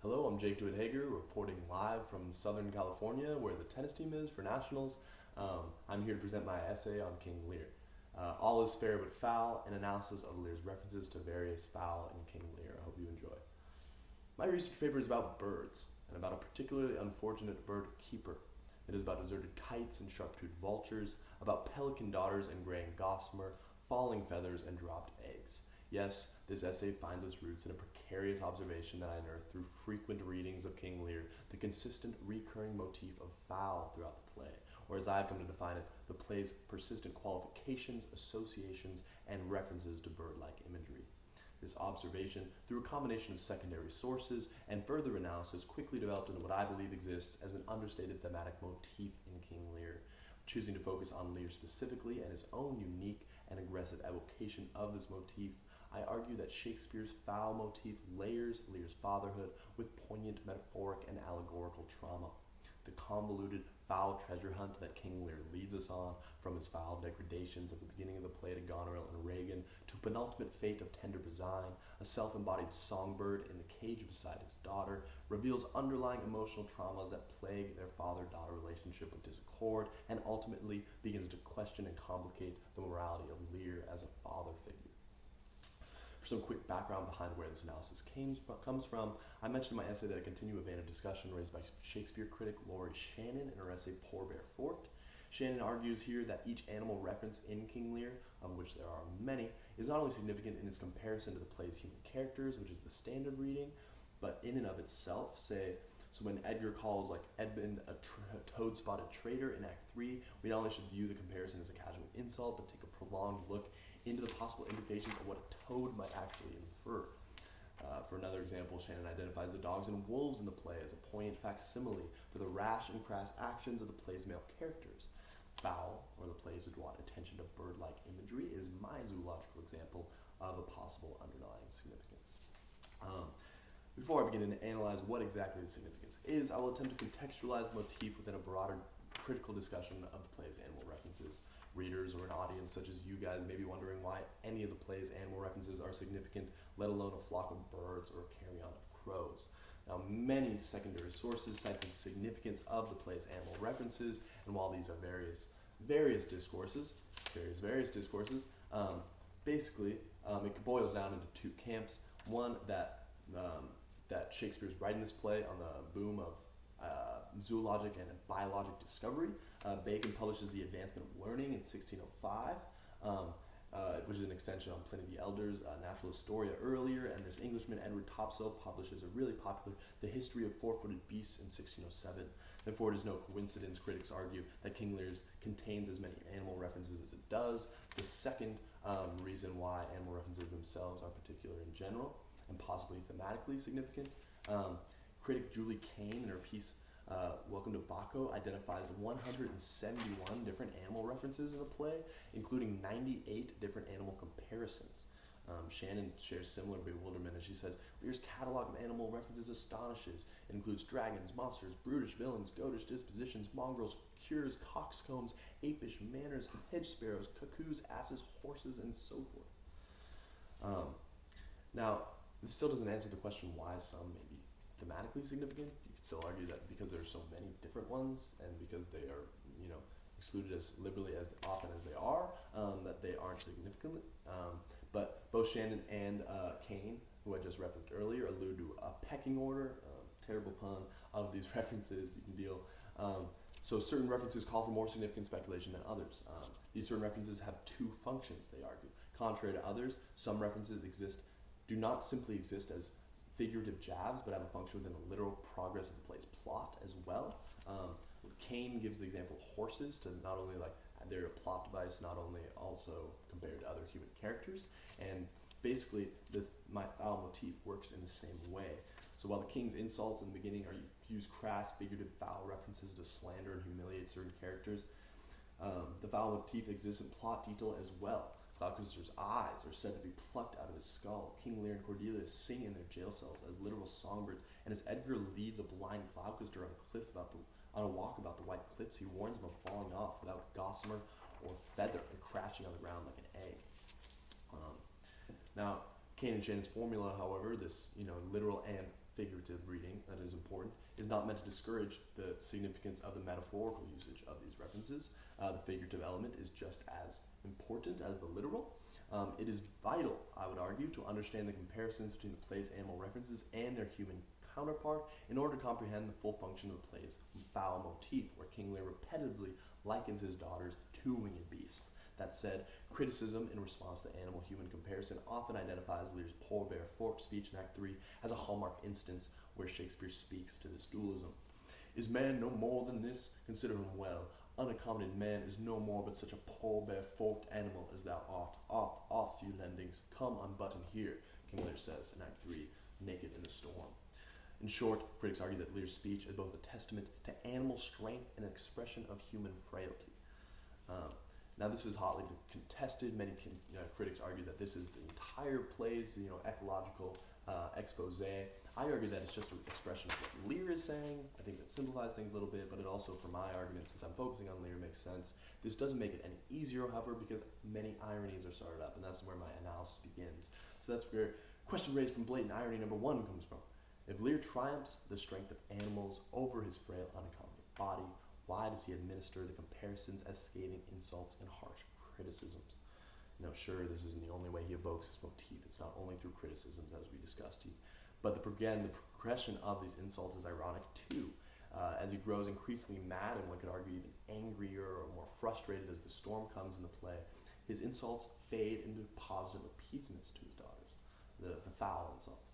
Hello, I'm Jake DeWitt-Hoeger, reporting live from Southern California, where the tennis team is for nationals. I'm here to present my essay on King Lear. All is fair but foul, an analysis of Lear's references to various foul in King Lear. I hope you enjoy. My research paper is about birds, and about a particularly unfortunate bird keeper. It is about deserted kites and sharp-toothed vultures, about pelican daughters and graying gossamer, falling feathers and dropped eggs. Yes, this essay finds its roots in a precarious observation that I unearthed through frequent readings of King Lear, the consistent recurring motif of foul throughout the play, or as I've come to define it, the play's persistent qualifications, associations, and references to bird-like imagery. This observation, through a combination of secondary sources and further analysis, quickly developed into what I believe exists as an understated thematic motif in King Lear. Choosing to focus on Lear specifically and his own unique and aggressive evocation of this motif, I argue that Shakespeare's foul motif layers Lear's fatherhood with poignant metaphoric and allegorical trauma. The convoluted foul treasure hunt that King Lear leads us on, from his foul degradations at the beginning of the play to Goneril and Regan, to penultimate fate of tender Bazyne, a self-embodied songbird in the cage beside his daughter, reveals underlying emotional traumas that plague their father-daughter relationship with disaccord, and ultimately begins to question and complicate the morality of Lear as a father figure. For some quick background behind where this analysis comes from, I mentioned in my essay that I continue a vein of discussion raised by Shakespeare critic Laurie Shannon in her essay Poor Bear Fort. Shannon argues here that each animal reference in King Lear, of which there are many, is not only significant in its comparison to the play's human characters, which is the standard reading, but in and of itself, so when Edgar calls like Edmund a toad-spotted traitor in Act 3, we not only should view the comparison as a casual insult, but take a prolonged look into the possible implications of what a toad might actually infer. For another example, Shannon identifies the dogs and wolves in the play as a poignant facsimile for the rash and crass actions of the play's male characters. Foul, or the plays to draw attention to bird-like imagery, is my zoological example of a possible underlying significance. Before I begin to analyze what exactly the significance is, I will attempt to contextualize the motif within a broader critical discussion of the play's animal references. Readers or an audience such as you guys may be wondering why any of the play's animal references are significant, let alone a flock of birds or a carry-on of crows. Now, many secondary sources cite the significance of the play's animal references, and while these are various discourses, basically it boils down into two camps. One, that Shakespeare's writing this play on the boom of zoologic and biologic discovery. Bacon publishes The Advancement of Learning in 1605, which is an extension on Pliny the Elder's Natural Historia earlier, and this Englishman, Edward Topsell, publishes a really popular The History of Four-Footed Beasts in 1607. Therefore, it is no coincidence, critics argue, that King Lear's contains as many animal references as it does. The second reason why animal references themselves are particular in general, and possibly thematically significant. Critic Julie Kane, in her piece Welcome to Baco, identifies 171 different animal references in the play, including 98 different animal comparisons. Shannon shares similar bewilderment as she says, Lear's catalog of animal references astonishes. It includes dragons, monsters, brutish villains, goatish dispositions, mongrels, cures, coxcombs, apish manners, hedge sparrows, cuckoos, asses, horses, and so forth. Now, this still doesn't answer the question why some may be thematically significant. You could still argue that because there are so many different ones, and because they are, excluded as liberally as often as they are, that they aren't significant. But both Shannon and Kane, who I just referenced earlier, allude to a pecking order, terrible pun, of these references. You can deal. So certain references call for more significant speculation than others. These certain references have two functions, they argue. Contrary to others, some references do not simply exist as figurative jabs, but have a function within the literal progress of the play's plot as well. Kane gives the example of horses to not only they're a plot device, not only also compared to other human characters, and basically my foul motif works in the same way. So while the king's insults in the beginning use crass, figurative, foul references to slander and humiliate certain characters, the foul motif exists in plot detail as well. Gloucester's eyes are said to be plucked out of his skull. King Lear and Cordelia sing in their jail cells as literal songbirds, and as Edgar leads a blind Gloucester on a walk about the white cliffs, he warns him of falling off without gossamer or feather and crashing on the ground like an egg. Now, Kane and Shannon's formula, however, this literal and figurative reading important is not meant to discourage the significance of the metaphorical usage of these references. The figurative element is just as important as the literal. It is vital, I would argue, to understand the comparisons between the play's animal references and their human counterpart in order to comprehend the full function of the play's fowl motif, where King Lear repetitively likens his daughters to winged beasts. That said, criticism in response to animal-human comparison often identifies Lear's polar bear forked speech in Act 3 as a hallmark instance where Shakespeare speaks to this dualism. Is man no more than this? Consider him well. Unaccommodated man is no more but such a poor bare forked animal as thou art. Off, you lendings, come unbutton here, King Lear says in Act 3, naked in the storm. In short, critics argue that Lear's speech is both a testament to animal strength and an expression of human frailty. Now, this is hotly contested. Many critics argue that this is the entire play's ecological expose. I argue that it's just an expression of what Lear is saying. I think that simplifies things a little bit, but it also, for my argument, since I'm focusing on Lear, makes sense. This doesn't make it any easier, however, because many ironies are started up, and that's where my analysis begins. So that's where question raised from blatant irony number 1 comes from. If Lear triumphs the strength of animals over his frail, unaccommodated body, why does he administer the comparisons as scathing insults and harsh criticisms? Sure, this isn't the only way he evokes his motif. It's not only through criticisms, as we discussed. But the progression of these insults is ironic, too. As he grows increasingly mad, and one could argue even angrier or more frustrated as the storm comes in the play, his insults fade into positive appeasements to his daughters, the foul insults.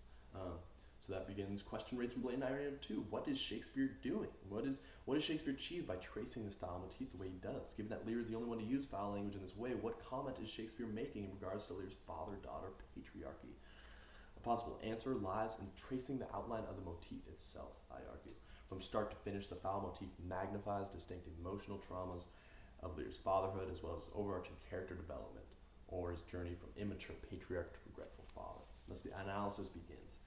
So that begins question raised from blatant irony number 2. What is Shakespeare doing? What does Shakespeare achieve by tracing this foul motif the way he does? Given that Lear is the only one to use foul language in this way, what comment is Shakespeare making in regards to Lear's father-daughter patriarchy? A possible answer lies in tracing the outline of the motif itself, I argue. From start to finish, the foul motif magnifies distinct emotional traumas of Lear's fatherhood, as well as overarching character development, or his journey from immature patriarch to regretful father. Thus the analysis begins.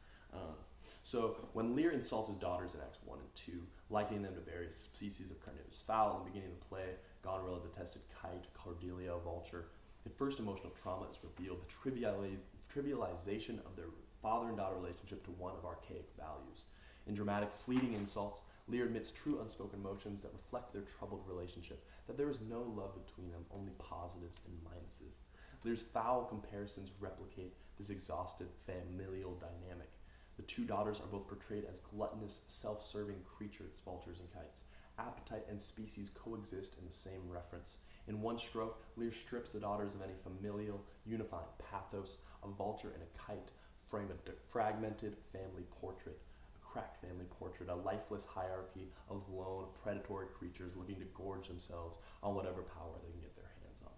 So when Lear insults his daughters in Acts 1 and 2, likening them to various species of carnivorous fowl in the beginning of the play, Goneril, a detested kite, Cordelia, a vulture, the first emotional trauma is revealed, the trivialization of their father and daughter relationship to one of archaic values. In dramatic, fleeting insults, Lear admits true unspoken emotions that reflect their troubled relationship, that there is no love between them, only positives and minuses. Lear's foul comparisons replicate this exhausted familial dynamic. The two daughters are both portrayed as gluttonous, self-serving creatures, vultures and kites. Appetite and species coexist in the same reference. In one stroke, Lear strips the daughters of any familial, unifying pathos. A vulture and a kite frame a fragmented family portrait, a cracked family portrait, a lifeless hierarchy of lone, predatory creatures looking to gorge themselves on whatever power they can get their hands on.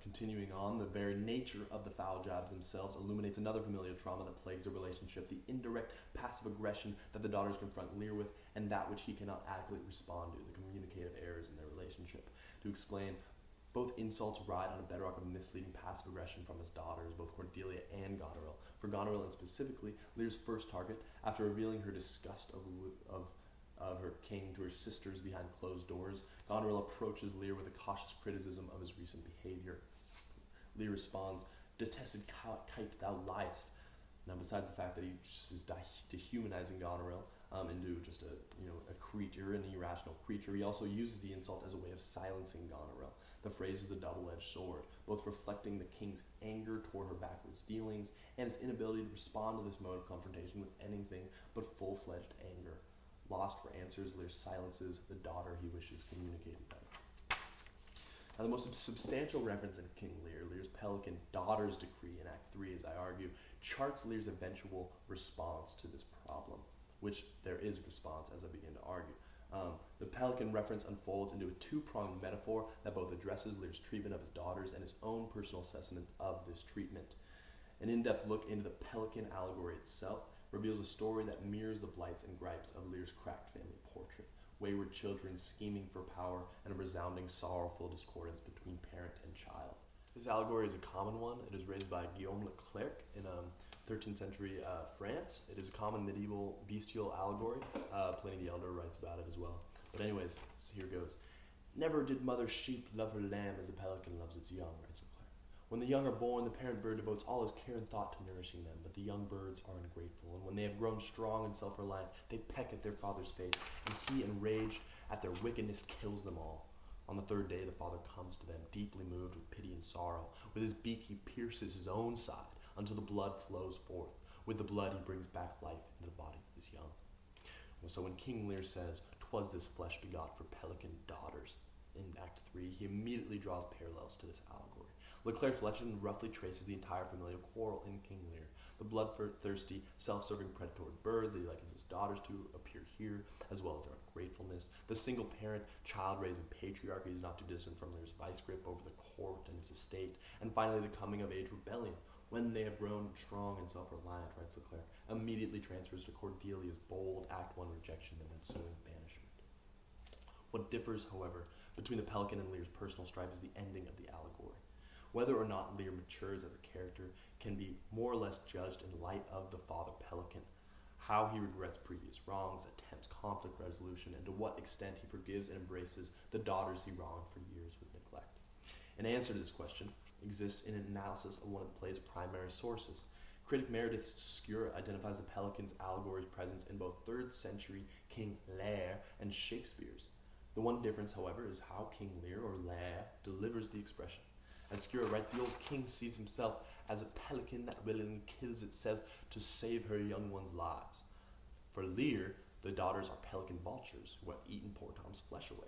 Continuing on, the very nature of the foul jabs themselves illuminates another familial trauma that plagues their relationship, the indirect passive aggression that the daughters confront Lear with, and that which he cannot adequately respond to, the communicative errors in their relationship. To explain, both insults ride on a bedrock of misleading passive aggression from his daughters, both Cordelia and Goneril. For Goneril, and specifically, Lear's first target, after revealing her disgust of her king to her sisters behind closed doors, Goneril approaches Lear with a cautious criticism of his recent behavior. Lear responds, "Detested kite, thou liest." Now, besides the fact that he just is dehumanizing Goneril into just a creature, an irrational creature, he also uses the insult as a way of silencing Goneril. The phrase is a double-edged sword, both reflecting the king's anger toward her backwards dealings and his inability to respond to this mode of confrontation with anything but full-fledged anger. Lost for answers, Lear silences the daughter he wishes communicated better. Now, the most substantial reference in King Lear, Lear's Pelican Daughters decree in Act 3, as I argue, charts Lear's eventual response to this problem, which there is response as I begin to argue. The Pelican reference unfolds into a two-pronged metaphor that both addresses Lear's treatment of his daughters and his own personal assessment of this treatment. An in-depth look into the Pelican allegory itself reveals a story that mirrors the blights and gripes of Lear's cracked family portrait, wayward children scheming for power, and a resounding sorrowful discordance between parent and child. This allegory is a common one. It is raised by Guillaume Leclerc in 13th century France. It is a common medieval bestial allegory. Pliny the Elder writes about it as well. But anyways, so here goes. "Never did mother sheep love her lamb as a pelican loves its young," writes Leclerc. When the young are born, the parent bird devotes all his care and thought to nourishing them, but the young birds are ungrateful, and when they have grown strong and self-reliant, they peck at their father's face, and he, enraged at their wickedness, kills them all. On the third day, the father comes to them, deeply moved with pity and sorrow. With his beak he pierces his own side until the blood flows forth. With the blood he brings back life into the body of his young. So when King Lear says, "'Twas this flesh begot for Pelican Daughters," in Act 3, he immediately draws parallels to this allegory. Leclerc's legend roughly traces the entire familial quarrel in King Lear. The bloodthirsty, self-serving predatory birds that he likens his daughters to appear here, as well as their ungratefulness. The single-parent, child-raising patriarchy is not too distant from Lear's vice grip over the court and his estate. And finally, the coming-of-age rebellion, when they have grown strong and self-reliant, writes Leclerc, immediately transfers to Cordelia's bold Act 1 rejection and ensuing banishment. What differs, however, between the Pelican and Lear's personal strife is the ending of the allegory. Whether or not Lear matures as a character can be more or less judged in light of the father Pelican, how he regrets previous wrongs, attempts conflict resolution, and to what extent he forgives and embraces the daughters he wronged for years with neglect. An answer to this question exists in an analysis of one of the play's primary sources. Critic Meredith Skura identifies the Pelican's allegory's presence in both 3rd century King Lear and Shakespeare's. The one difference, however, is how King Lear, or Lear, delivers the expression. As Skura writes, the old king sees himself as a pelican that willingly kills itself to save her young ones' lives. For Lear, the daughters are pelican vultures who have eaten poor Tom's flesh away.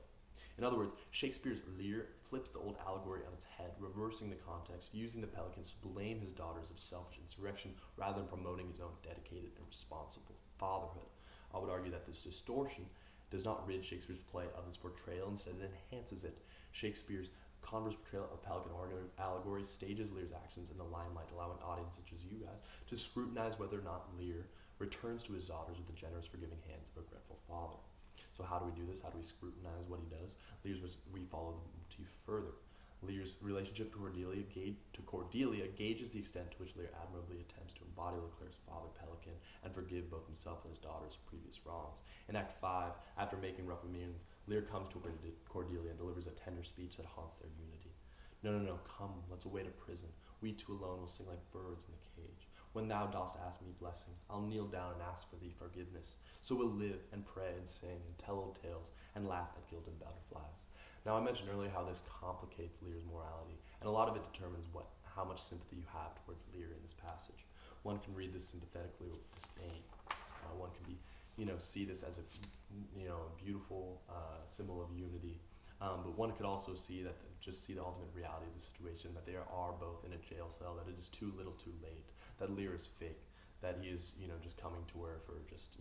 In other words, Shakespeare's Lear flips the old allegory on its head, reversing the context, using the pelicans to blame his daughters of selfish insurrection rather than promoting his own dedicated and responsible fatherhood. I would argue that this distortion does not rid Shakespeare's play of its portrayal, instead it enhances it. Shakespeare's converse portrayal of Pelican allegory stages Lear's actions in the limelight, allowing audiences such as you guys to scrutinize whether or not Lear returns to his daughters with the generous, forgiving hands of a regretful father. So how do we do this? How do we scrutinize what he does? We follow the motif further. Lear's relationship to Cordelia gauges the extent to which Lear admirably attempts to embody Leclerc's father Pelican and forgive both himself and his daughters for previous wrongs. In Act 5, after making rough amends, Lear comes to Cordelia and delivers a tender speech that haunts their unity. No, come, let's away to prison. We two alone will sing like birds in the cage. When thou dost ask me blessing, I'll kneel down and ask for thee forgiveness. So we'll live and pray and sing and tell old tales and laugh at gilded butterflies. Now, I mentioned earlier how this complicates Lear's morality, and a lot of it determines how much sympathy you have towards Lear in this passage. One can read this sympathetically with disdain. One can see this as a beautiful symbol of unity. But one could also see the ultimate reality of the situation, that they are both in a jail cell, that it is too little too late, that Lear is fake, that he is, just coming to her for just,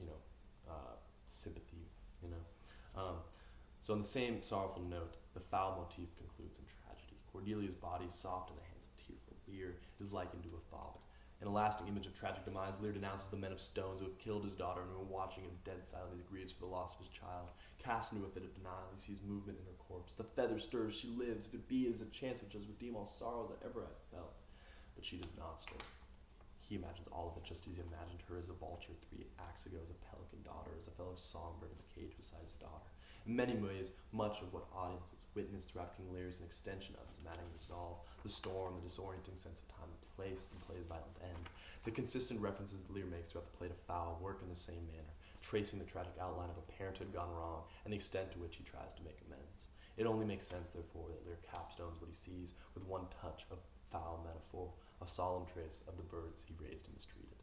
sympathy, So on the same sorrowful note, the foul motif concludes in tragedy. Cordelia's body, soft in the hands of tearful Lear, is likened to a father. In a lasting image of tragic demise, Lear denounces the men of stones who have killed his daughter and who are watching him dead silent as he grieves for the loss of his child. Cast into a fit of denial, he sees movement in her corpse. The feather stirs, she lives. If it be, it is a chance which does redeem all sorrows that ever I felt. But she does not stir. He imagines all of it just as he imagined her as a vulture 3 acts ago, as a pelican daughter, as a fellow songbird in the cage beside his daughter. In many ways, much of what audiences witness throughout King Lear is an extension of his maddening resolve, the storm, the disorienting sense of time and place, the play's violent end. The consistent references that Lear makes throughout the play to foul work in the same manner, tracing the tragic outline of a parenthood gone wrong and the extent to which he tries to make amends. It only makes sense, therefore, that Lear capstones what he sees with one touch of foul metaphor, a solemn trace of the birds he raised and mistreated.